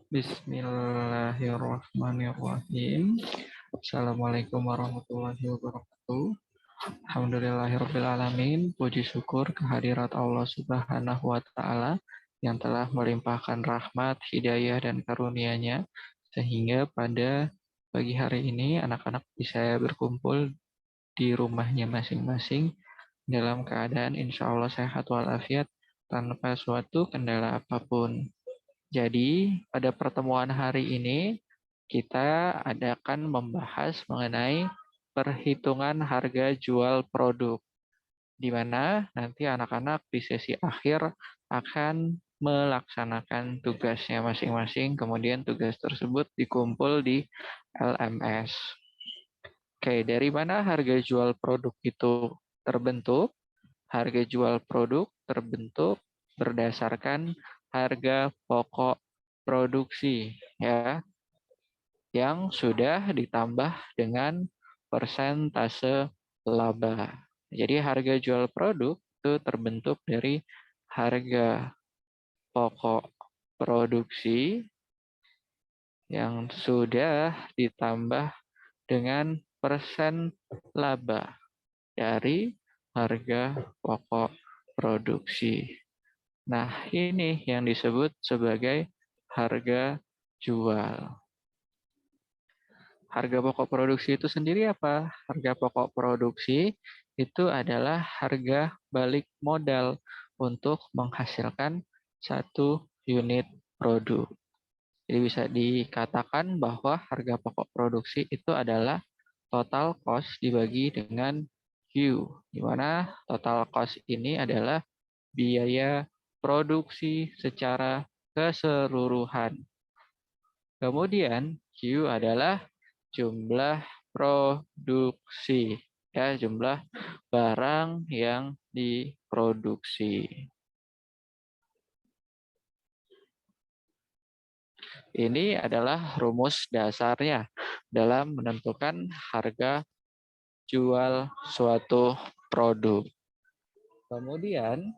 Bismillahirrahmanirrahim. Assalamualaikum warahmatullahi wabarakatuh. Alhamdulillahirrabbilalamin. Puji syukur kehadirat Allah Subhanahu wa Ta'ala yang telah melimpahkan rahmat, hidayah, dan karunia-Nya sehingga pada pagi hari ini anak-anak bisa berkumpul di rumahnya masing-masing dalam keadaan insya Allah sehat walafiat tanpa suatu kendala apapun. Jadi, pada pertemuan hari ini, kita akan membahas mengenai perhitungan harga jual produk, di mana nanti anak-anak di sesi akhir akan melaksanakan tugasnya masing-masing, kemudian tugas tersebut dikumpul di LMS. Oke, dari mana harga jual produk itu terbentuk? Harga jual produk terbentuk berdasarkan harga pokok produksi ya yang sudah ditambah dengan persentase laba. Jadi harga jual produk itu terbentuk dari harga pokok produksi yang sudah ditambah dengan persen laba dari harga pokok produksi. Nah, ini yang disebut sebagai harga jual. Harga pokok produksi itu sendiri apa? Harga pokok produksi itu adalah harga balik modal untuk menghasilkan satu unit produk. Jadi bisa dikatakan bahwa harga pokok produksi itu adalah total cost dibagi dengan Q, di mana total cost ini adalah biaya produksi secara keseluruhan. Kemudian Q adalah jumlah produksi, ya, jumlah barang yang diproduksi. Ini adalah rumus dasarnya dalam menentukan harga jual suatu produk. Kemudian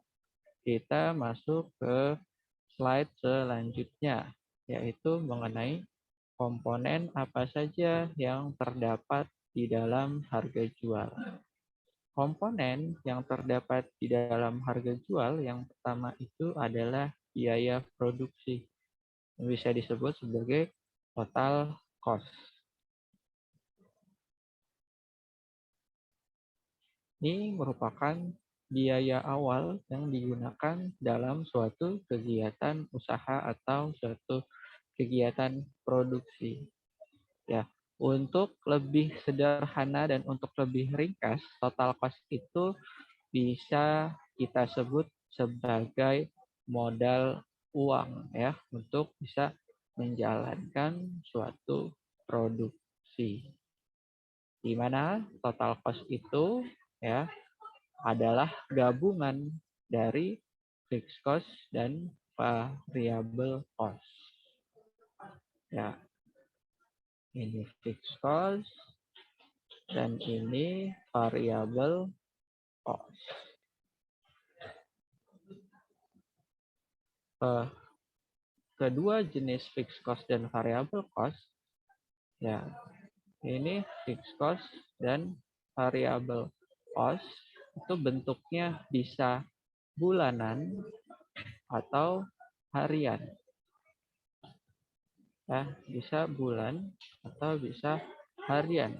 kita masuk ke slide selanjutnya, yaitu mengenai komponen apa saja yang terdapat di dalam harga jual. Komponen yang terdapat di dalam harga jual yang pertama itu adalah biaya produksi, yang bisa disebut sebagai total cost. Ini merupakan biaya awal yang digunakan dalam suatu kegiatan usaha atau suatu kegiatan produksi. Ya, untuk lebih sederhana dan untuk lebih ringkas, total cost itu bisa kita sebut sebagai modal uang ya untuk bisa menjalankan suatu produksi. Di mana total cost itu ya adalah gabungan dari fixed cost dan variable cost. Ya, ini fixed cost dan ini variable cost. Kedua jenis fixed cost dan variable cost, ya, ini fixed cost dan variable cost itu bentuknya bisa bulanan atau harian. Ya, bisa bulan atau bisa harian.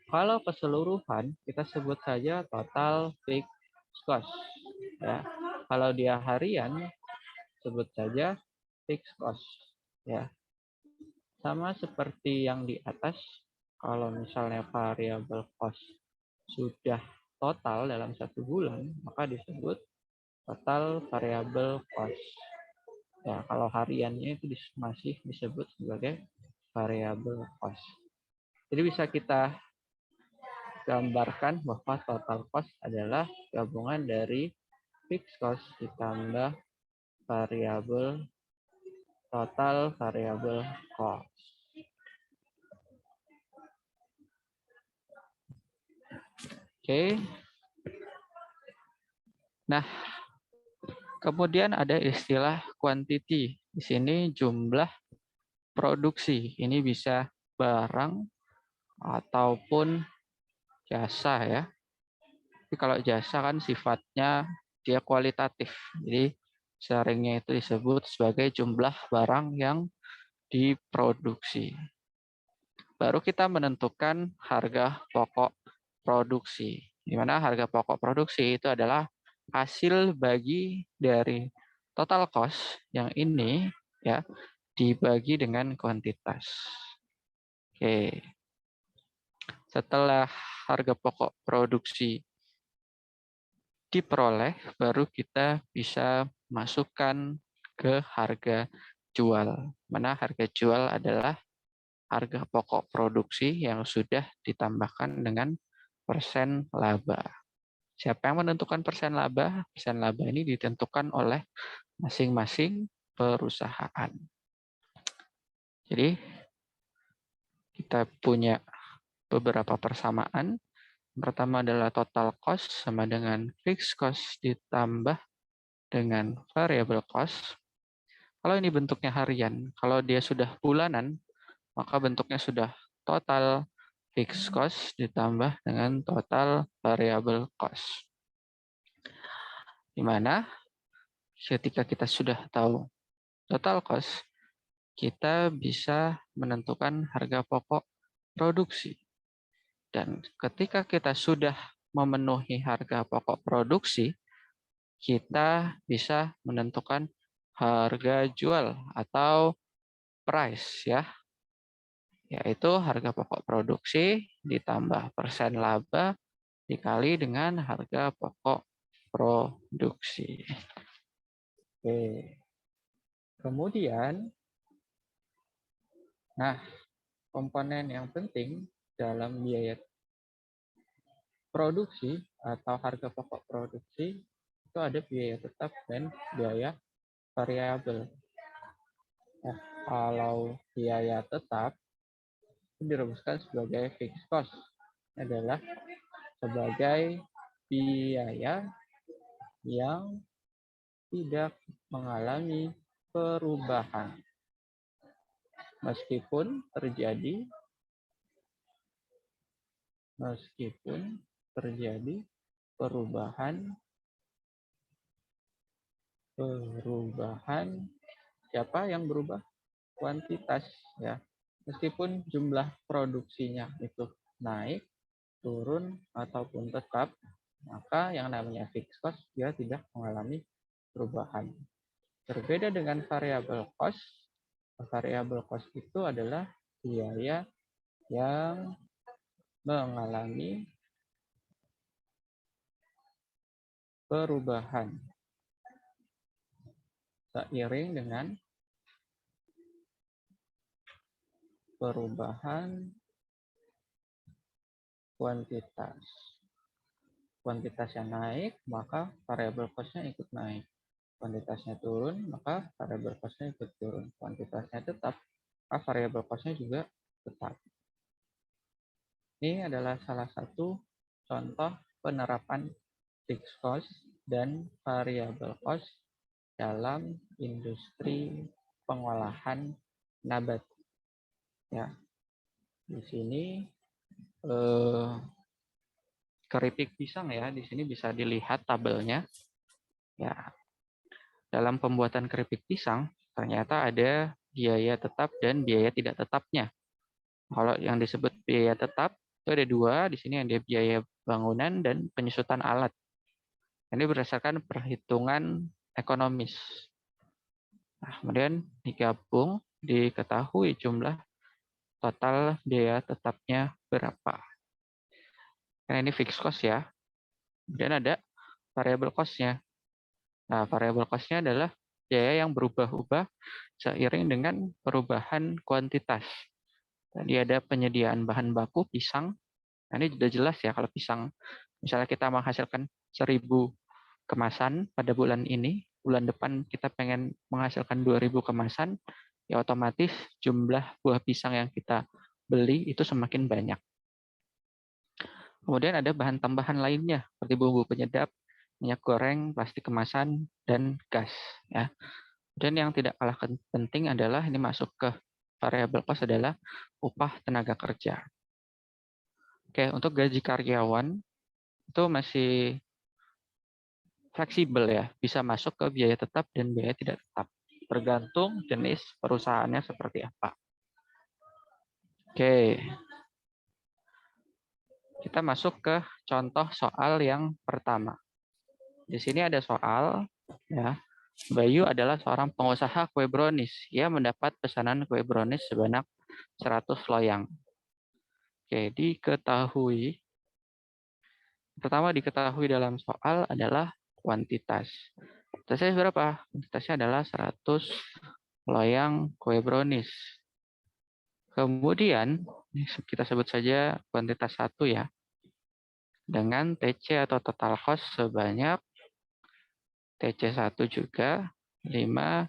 Kalau keseluruhan kita sebut saja total fixed cost. Ya, kalau dia harian sebut saja fixed cost. Ya, sama seperti yang di atas. Kalau misalnya variable cost sudah total dalam satu bulan, maka disebut total variable cost. Ya, kalau hariannya itu masih disebut sebagai variable cost. Jadi bisa kita gambarkan bahwa total cost adalah gabungan dari fixed cost ditambah variable total variable cost. Oke. Nah, kemudian ada istilah quantity. Di sini jumlah produksi. Ini bisa barang ataupun jasa ya. Tapi kalau jasa kan sifatnya dia kualitatif. Jadi seringnya itu disebut sebagai jumlah barang yang diproduksi. Baru kita menentukan harga pokok produksi. Di mana harga pokok produksi itu adalah hasil bagi dari total cost yang ini ya dibagi dengan kuantitas. Oke. Setelah harga pokok produksi diperoleh, baru kita bisa masukkan ke harga jual. Mana harga jual adalah harga pokok produksi yang sudah ditambahkan dengan persen laba. Siapa yang menentukan persen laba? Persen laba ini ditentukan oleh masing-masing perusahaan. Jadi kita punya beberapa persamaan. Pertama adalah total cost sama dengan fixed cost ditambah dengan variable cost. Kalau ini bentuknya harian, kalau dia sudah bulanan, maka bentuknya sudah total fixed cost ditambah dengan total variable cost. Di mana ketika kita sudah tahu total cost, kita bisa menentukan harga pokok produksi. Dan ketika kita sudah memenuhi harga pokok produksi, kita bisa menentukan harga jual atau price ya, yaitu harga pokok produksi ditambah persen laba dikali dengan harga pokok produksi. Oke. Kemudian, nah, komponen yang penting dalam biaya produksi atau harga pokok produksi itu ada biaya tetap dan biaya variabel. Nah, kalau biaya tetap itu dirumuskan sebagai fixed cost, adalah sebagai biaya yang tidak mengalami perubahan meskipun terjadi perubahan siapa yang berubah? Kuantitas ya. Meskipun jumlah produksinya itu naik, turun ataupun tetap, maka yang namanya fixed cost dia tidak mengalami perubahan. Berbeda dengan variable cost. Variable cost itu adalah biaya yang mengalami perubahan seiring dengan perubahan kuantitas. Kuantitasnya naik, maka variable cost-nya ikut naik. Kuantitasnya turun, maka variable cost-nya ikut turun. Kuantitasnya tetap, maka variable cost-nya juga tetap. Ini adalah salah satu contoh penerapan fixed cost dan variable cost dalam industri pengolahan nabati. Ya, di sini keripik pisang ya, di sini bisa dilihat tabelnya. Ya, dalam pembuatan keripik pisang ternyata ada biaya tetap dan biaya tidak tetapnya. Kalau yang disebut biaya tetap itu ada dua, di sini ada biaya bangunan dan penyusutan alat. Ini berdasarkan perhitungan ekonomis. Nah, kemudian digabung, diketahui jumlah total biaya tetapnya berapa. Nah, ini fixed cost ya. Kemudian ada variable cost-nya. Nah, variable cost-nya adalah biaya yang berubah-ubah seiring dengan perubahan kuantitas. Tadi ada penyediaan bahan baku pisang. Nah, ini sudah jelas ya kalau pisang, misalnya kita menghasilkan 1000 kemasan pada bulan ini, bulan depan kita pengen menghasilkan 2000 kemasan, ya otomatis jumlah buah pisang yang kita beli itu semakin banyak. Kemudian ada bahan tambahan lainnya, seperti bumbu penyedap, minyak goreng, plastik kemasan, dan gas. Ya. Dan yang tidak kalah penting adalah ini masuk ke variabel cost adalah upah tenaga kerja. Oke, untuk gaji karyawan itu masih fleksibel ya, bisa masuk ke biaya tetap dan biaya tidak tetap, tergantung jenis perusahaannya seperti apa. Oke, kita masuk ke contoh soal yang pertama. Di sini ada soal, ya, Bayu adalah seorang pengusaha kue brownies. Ia mendapat pesanan kue brownies sebanyak 100 loyang. Oke, pertama diketahui dalam soal adalah kuantitas. Kuantitasnya berapa? Kuantitasnya adalah 100 loyang kue brownies. Kemudian, kita sebut saja kuantitas 1 ya. Dengan TC atau total cost sebanyak TC1 juga 5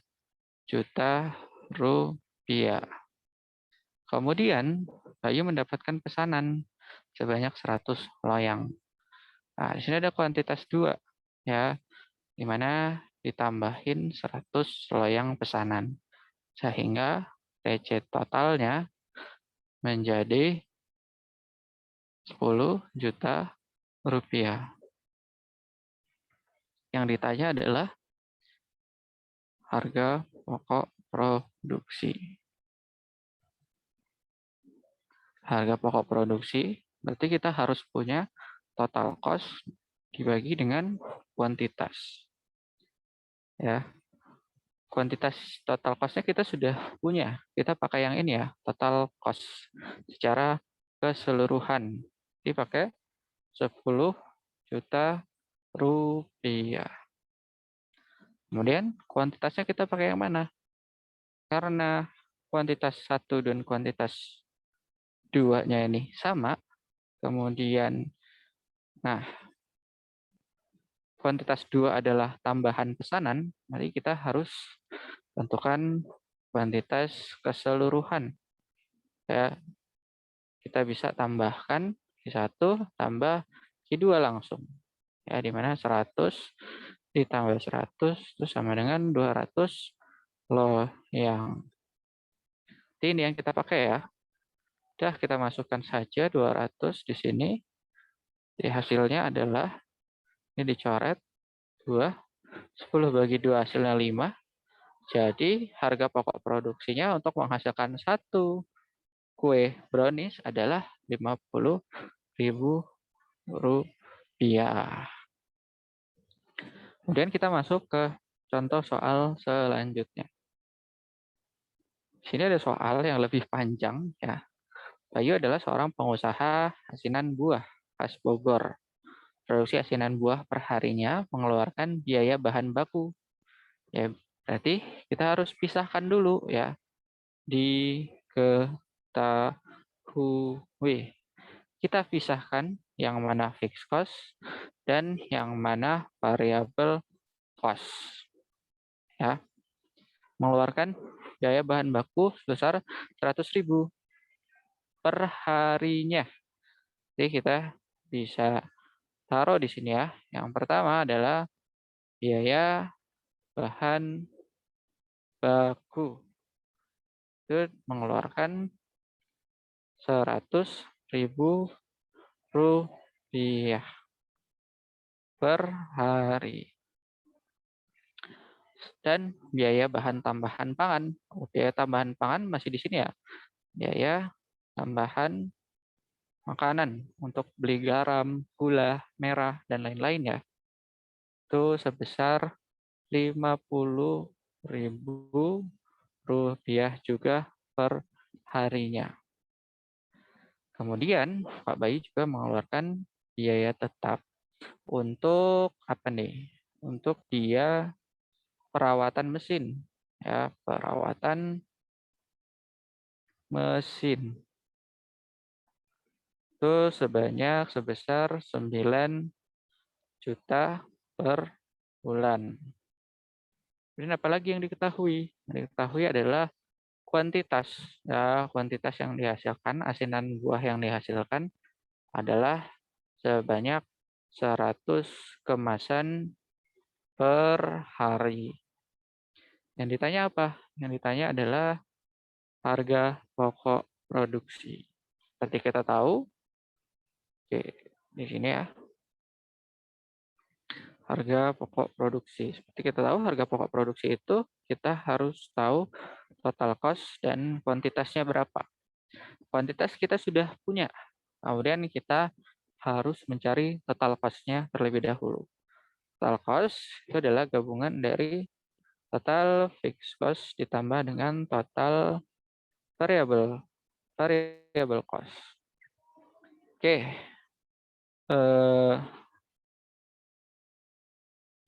juta rupiah. Kemudian, Bayu mendapatkan pesanan sebanyak 100 loyang. Nah, di sini ada kuantitas 2 ya, di mana ditambahin 100 loyang pesanan. Sehingga TC totalnya menjadi 10 juta rupiah. Yang ditanya adalah harga pokok produksi. Harga pokok produksi, berarti kita harus punya total cost dibagi dengan kuantitas. Ya, kuantitas total cost-nya kita sudah punya. Kita pakai yang ini ya, total cost secara keseluruhan. Dipakai 10 juta rupiah. Kemudian kuantitasnya kita pakai yang mana? Karena kuantitas 1 dan kuantitas 2-nya ini sama, kemudian nah kuantitas 2 adalah tambahan pesanan, mari kita harus tentukan kuantitas keseluruhan. Ya, kita bisa tambahkan Q1 tambah Q2 langsung. Ya, di mana 100 ditambah 100 itu sama dengan 200 loyang. Ini yang kita pakai ya. Udah, kita masukkan saja 200 di sini. Jadi hasilnya adalah, ini dicoret, 2. 10 bagi 2 hasilnya 5. Jadi harga pokok produksinya untuk menghasilkan satu kue brownies adalah Rp50.000. Kemudian kita masuk ke contoh soal selanjutnya. Di sini ada soal yang lebih panjang ya. Bayu adalah seorang pengusaha asinan buah khas Bogor. Produksi asinan buah per harinya mengeluarkan biaya bahan baku. Ya, berarti kita harus pisahkan dulu ya. Diketahui. Kita pisahkan yang mana fixed cost dan yang mana variable cost. Ya. Mengeluarkan biaya bahan baku sebesar 100.000 per harinya. Jadi kita bisa taruh di sini ya. Yang pertama adalah biaya bahan baku. Itu mengeluarkan 100.000 rupiah per hari. Dan biaya bahan tambahan pangan. Biaya tambahan pangan masih di sini ya. Biaya tambahan makanan untuk beli garam, gula, merah, dan lain-lain ya. Itu sebesar 50.000 rupiah juga per harinya. Kemudian Pak Bayu juga mengeluarkan biaya tetap untuk apa nih? Untuk dia perawatan mesin, ya, perawatan mesin. Itu sebesar 9 juta per bulan. Kemudian apalagi yang diketahui? Yang diketahui adalah kuantitas. Ya, kuantitas yang dihasilkan, asinan buah yang dihasilkan adalah sebanyak 100 kemasan per hari. Yang ditanya apa? Yang ditanya adalah harga pokok produksi. Seperti kita tahu, oke, di sini ya, harga pokok produksi. Seperti kita tahu, harga pokok produksi itu kita harus tahu total cost dan kuantitasnya berapa. Kuantitas kita sudah punya. Kemudian kita harus mencari total cost-nya terlebih dahulu. Total cost itu adalah gabungan dari total fixed cost ditambah dengan total variable cost. Oke.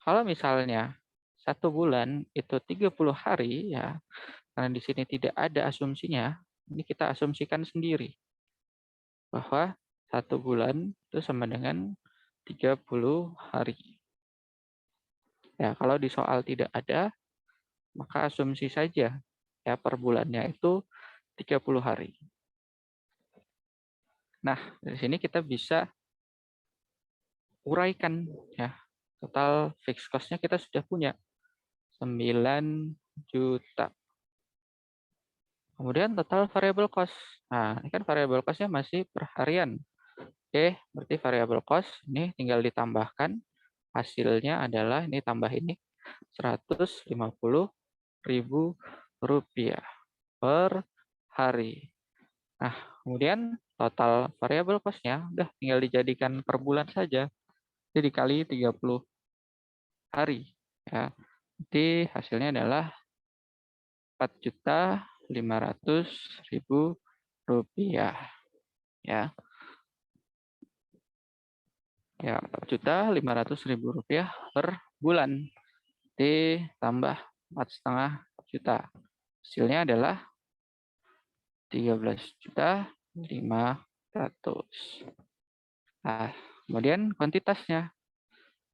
Kalau misalnya 1 bulan itu 30 hari ya, karena di sini tidak ada asumsinya, ini kita asumsikan sendiri bahwa 1 bulan itu sama dengan 30 hari. Ya, kalau di soal tidak ada, maka asumsi saja ya per bulannya itu 30 hari. Nah, dari sini kita bisa uraikan ya. Total fixed cost-nya kita sudah punya 9 juta. Kemudian total variable cost. Nah, ini kan variable cost-nya masih per harian. Oke, berarti variable cost ini tinggal ditambahkan. Hasilnya adalah ini tambah ini 150.000 rupiah per hari. Nah, kemudian total variable cost-nya udah tinggal dijadikan per bulan saja. Jadi dikali 30 hari. Ya. Jadi hasilnya adalah 4.500.000 rupiah. Ya. Ya, 4.500.000 rupiah per bulan. Ditambah 4,5 juta. Hasilnya adalah 13.500.000. Nah, kemudian kuantitasnya.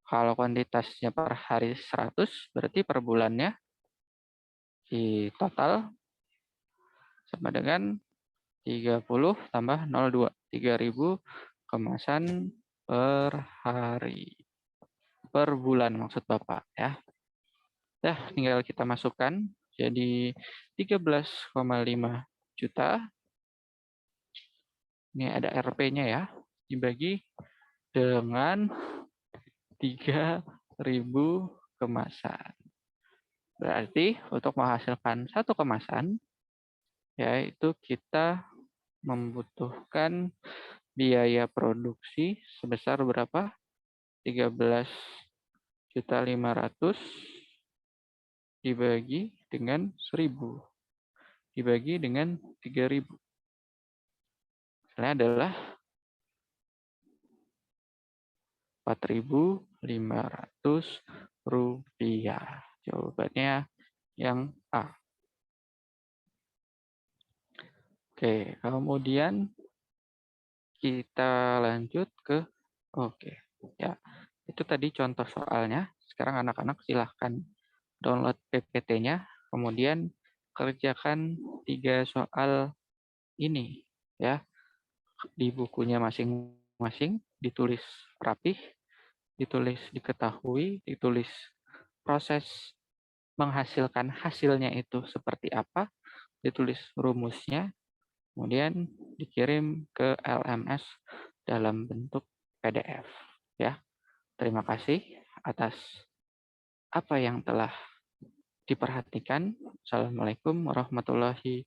Kalau kuantitasnya per hari 100, berarti per bulannya di total sama dengan 30 tambah 02. 3.000 kemasan per hari. Per bulan maksud Bapak ya. Nah, tinggal kita masukkan jadi 13,5 juta. Ini ada RP-nya ya. Dibagi dengan 3.000 kemasan. Berarti untuk menghasilkan 1 kemasan, yaitu kita membutuhkan biaya produksi sebesar berapa? 13.500.000 dibagi dengan 1.000. Dibagi dengan 3.000. Hasilnya adalah 4.500 rupiah. Jawabannya yang A. Oke, kemudian kita lanjut ke ya. Itu tadi contoh soalnya. Sekarang anak-anak silahkan download PPT-nya, kemudian kerjakan 3 soal ini ya. Di bukunya masing-masing ditulis rapih, ditulis diketahui, ditulis proses menghasilkan hasilnya itu seperti apa, ditulis rumusnya, kemudian dikirim ke LMS dalam bentuk PDF ya. Terima kasih atas apa yang telah diperhatikan. Assalamualaikum warahmatullahi